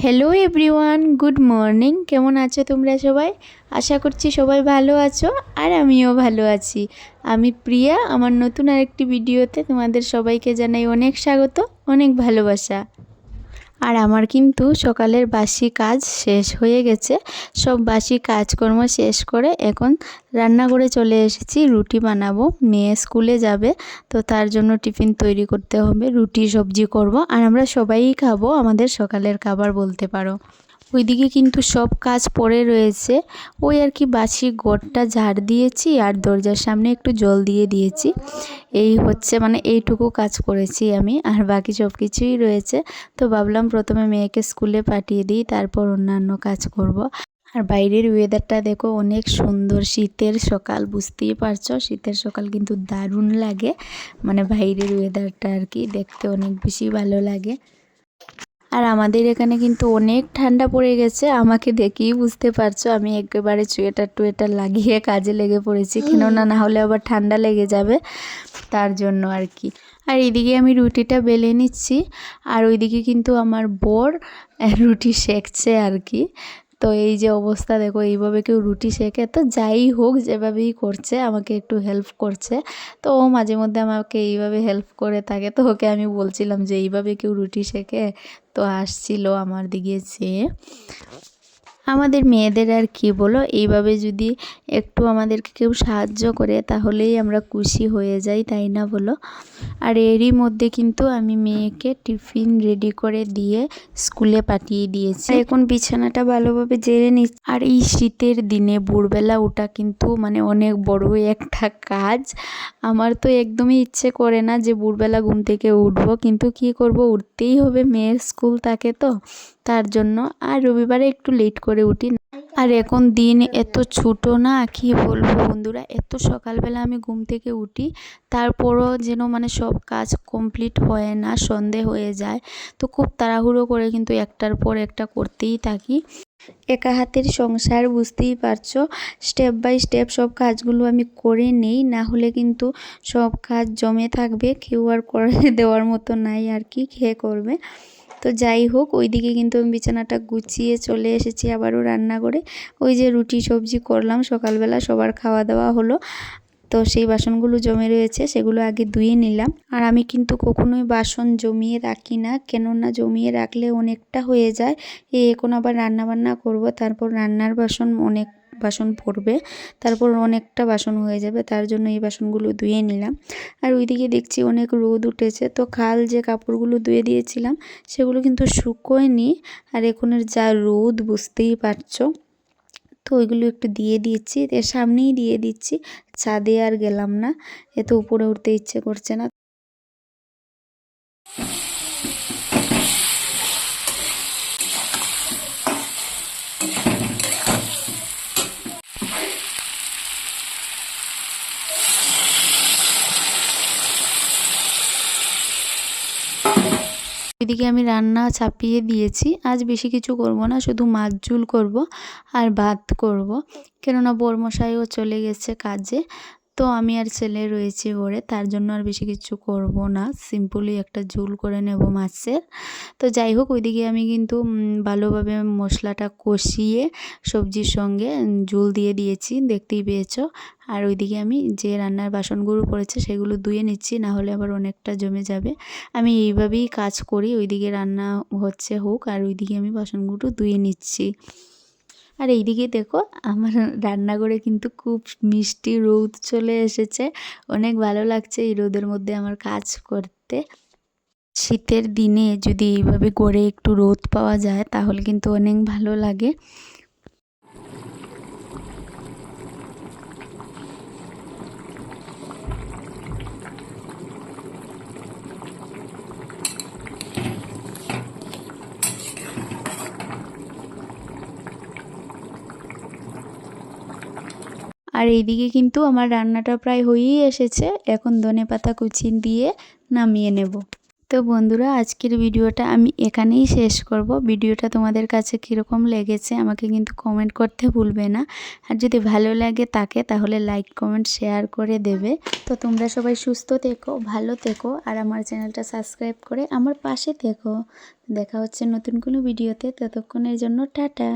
Hello everyone, good morning. কেমন আছো তোমরা সবাই? আশা করছি সবাই ভালো আছো, আর আমিও ভালো আছি। আমি প্রিয়া। আমার নতুন আরেকটি ভিডিওতে তোমাদের সবাইকে জানাই অনেক স্বাগত, অনেক ভালোবাসা। আর আমার কিন্তু সকালের বাসি কাজ শেষ হয়ে গেছে। সব বাসি কাজকর্ম শেষ করে এখন রান্নাঘরে চলে এসেছি। রুটি বানাবো, মেয়ে স্কুলে যাবে, তো তার জন্য টিফিন তৈরি করতে হবে। রুটি সবজি করব, আর আমরা সবাই খাবো, আমাদের সকালের খাবার বলতে পারো। ওইদিকে কিন্তু সব কাজ পড়ে রয়েছে। ওই আর কি বাসি ঘরটা ঝাড় দিয়েছি, আর দরজার সামনে একটু জল দিয়ে দিয়েছি। এই হচ্ছে, মানে এইটুকু কাজ করেছি আমি, আর বাকি সব কিছুই রয়েছে। তো ভাবলাম প্রথমে মেয়েকে স্কুলে পাঠিয়ে দিই, তারপর অন্যান্য কাজ করব। আর বাইরের ওয়েদারটা দেখো, অনেক সুন্দর। শীতের সকাল, বুঝতেই পারছো, শীতের সকাল কিন্তু দারুণ লাগে। মানে বাইরের ওয়েদারটা আর কি দেখতে অনেক বেশি ভালো লাগে। আর আমাদের এখানে কিন্তু অনেক ঠান্ডা পড়ে গেছে। আমাকে দেখেই বুঝতে পারছো, আমি একেবারে সোয়েটার টুয়েটার লাগিয়ে কাজে লেগে পড়েছি, কেননা না হলে আবার ঠান্ডা লেগে যাবে, তার জন্য আর কি। আর এদিকে আমি রুটিটা বেলে নিচ্ছি, আর ওইদিকে কিন্তু আমার বর রুটি সেঁকছে আর কি। তো এই যে অবস্থা দেখো, এইভাবে কেউ রুটি সেঁকে? তো যাই হোক, যেভাবেই করছে আমাকে একটু হেল্প করছে। তো ও মাঝে মধ্যে আমাকে এইভাবে হেল্প করে থাকে। তো ওকে আমি বলছিলাম যে এইভাবে কেউ রুটি সেঁকে? তো আসছিল আমার দিকে চেয়ে। আমাদের মেয়েদের আর কি বলো, এইভাবে যদি একটু আমাদেরকে কেউ সাহায্য করে তাহলেই আমরা খুশি হয়ে যাই, তাই না বলো? আর এরই মধ্যে কিন্তু আমি মেয়েকে টিফিন রেডি করে দিয়ে স্কুলে পাঠিয়ে দিয়েছি। এখন বিছানাটা ভালোভাবে ঝেড়ে নিচ্ছি। আর এই শীতের দিনে ভোরবেলা ওঠা কিন্তু মানে অনেক বড় একটা কাজ। আমার তো একদমই ইচ্ছে করে না যে ভোরবেলা ঘুম থেকে উঠবো, কিন্তু কি করব, উঠতেই হবে, মেয়ের স্কুল থাকে তো, তার জন্য। আর রবিবারে একটু লেট করে উঠি। আর এখন দিন এত ছোট না, কি বলবো বন্ধুরা, এত সকালবেলা আমি ঘুম থেকে উঠি, তারপরও যেন মানে সব কাজ কমপ্লিট হয় না, সন্ধে হয়ে যায়। তো খুব তাড়াহুড়ো করে কিন্তু একটার পর একটা করতেই থাকি। একা হাতের সংসার, বুঝতেই পারছো, স্টেপ বাই স্টেপ সব কাজগুলো আমি করে নেই, না হলে কিন্তু সব কাজ জমে থাকবে, কেউ আর করে দেওয়ার মতো নাই আর কি, খেয়ে করবে। তো যাই হোক, ওইদিকে কিন্তু আমি বিছানাটা গুছিয়ে চলে এসেছি আবারও রান্না করে। ওই যে রুটি সবজি করলাম সকালবেলা, সবার খাওয়া দাওয়া হলো। তো সেই বাসনগুলো জমে রয়েছে, সেগুলো আগে ধুয়ে নিলাম। আর আমি কিন্তু কখনোই বাসন জমিয়ে রাখি না, কেননা জমিয়ে রাখলে অনেকটা হয়ে যায়। এখন আবার রান্না বান্না করব, তারপর রান্নার বাসন অনেক বাসন পড়বে, তারপর অনেকটা বাসন হয়ে যাবে, তার জন্য এই বাসনগুলো ধুয়ে নিলাম। আর ওইদিকে দেখছি অনেক রোদ উঠেছে, তো কাল যে কাপড়গুলো ধুয়ে দিয়েছিলাম সেগুলো কিন্তু শুকোয়নি। আর এখনের যা রোদ, বুঝতেই পারছো। তো ওইগুলো একটু দিয়ে দিচ্ছি, এর সামনেই দিয়ে দিচ্ছি, ছাদে আর গেলাম না, এত উপরে উঠতে ইচ্ছে করছে না। এদিকে আমি রান্না চাপিয়ে দিয়েছি। আজ বেশি কিছু করব না, শুধু মাছ ঝোল করব আর ভাত করব, কেননা বরমশাইও চলে গেছে কাজে। তো আমি আর ছেলে রয়েছি ঘরে, তার জন্য আর বেশি কিছু করব না, সিম্পলি একটা ঝোল করে নেব মাছের। তো যাই হোক, ওইদিকে আমি কিন্তু ভালোভাবে মশলাটা কষিয়ে সবজির সঙ্গে ঝোল দিয়ে দিয়েছি, দেখতেই পেয়েছো। আর ওইদিকে আমি যে রান্নার বাসনগুলো পড়েছে সেগুলো ধুয়ে নিচ্ছি, না হলে আবার অনেকটা জমে যাবে। আমি এইভাবেই কাজ করি, ওইদিকে রান্না হচ্ছে হোক, আর ওইদিকে আমি বাসনগুলো ধুয়ে নিচ্ছি। আর এইদিকে দেখো, আমার রান্নাঘরে কিন্তু খুব মিষ্টি রোদ চলে এসেছে। অনেক ভালো লাগছে এই রোদের মধ্যে আমার কাজ করতে। শীতের দিনে যদি এইভাবে ঘরে একটু রোদ পাওয়া যায় তাহলে কিন্তু অনেক ভালো লাগে। আর এইদিকে কিন্তু আমার রান্নাটা প্রায় হয়েই এসেছে। এখন ধনেপাতা কুচি দিয়ে নামিয়ে নেব। তো বন্ধুরা, আজকের ভিডিওটা আমি এখানেই শেষ করব। ভিডিওটা তোমাদের কাছে কীরকম লেগেছে আমাকে কিন্তু কমেন্ট করতে ভুলবে না। আর যদি ভালো লাগে তাকে তাহলে লাইক কমেন্ট শেয়ার করে দেবে। তো তোমরা সবাই সুস্থ থেকো, ভালো থেকো, আর আমার চ্যানেলটা সাবস্ক্রাইব করে আমার পাশে থেকো। দেখা হচ্ছে নতুন কোনো ভিডিওতে, ততক্ষণের জন্য টাটা।